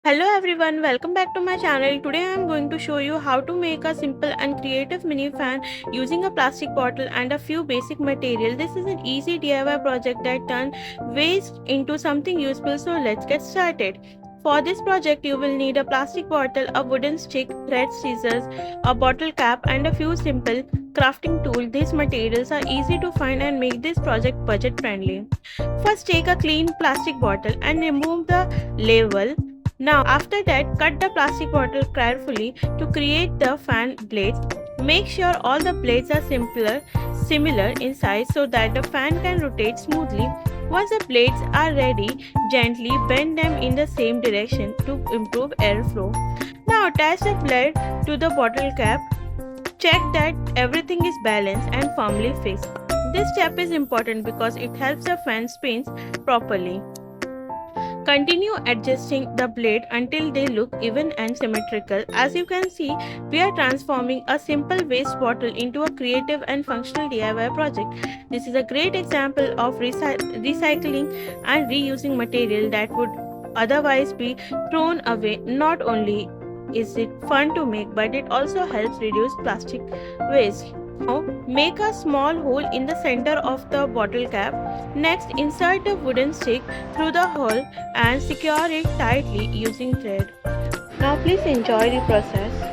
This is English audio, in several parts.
Hello everyone, welcome back to my channel. Today I am going to show you how to make a simple and creative mini fan using a plastic bottle and a few basic material. This is an easy DIY project that turns waste into something useful, so let's get started. For this project you will need a plastic bottle, a wooden stick, thread, scissors, a bottle cap and a few simple crafting tools. These materials are easy to find and make this project budget friendly. First take a clean plastic bottle and remove the label. Now after that, cut the plastic bottle carefully to create the fan blades. Make sure all the blades are similar in size so that the fan can rotate smoothly. Once the blades are ready, gently bend them in the same direction to improve airflow. Now attach the blade to the bottle cap. Check that everything is balanced and firmly fixed. This step is important because it helps the fan spin properly. Continue adjusting the blade until they look even and symmetrical. As you can see, we are transforming a simple waste bottle into a creative and functional DIY project. This is a great example of recycling and reusing material that would otherwise be thrown away. Not only is it fun to make, but it also helps reduce plastic waste. Now, make a small hole in the center of the bottle cap. Next, insert the wooden stick through the hole and secure it tightly using thread. Now, please enjoy the process.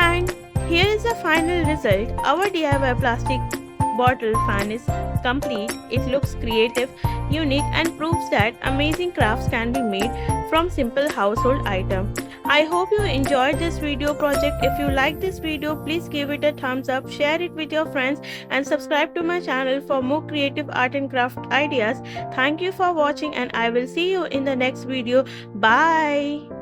And here is the final result. Our DIY plastic bottle fan is complete. It looks creative, unique and proves that amazing crafts can be made from simple household items. I hope you enjoyed this video project. If you like this video, please give it a thumbs up, share it with your friends and subscribe to my channel for more creative art and craft ideas. Thank you for watching and I will see you in the next video. Bye.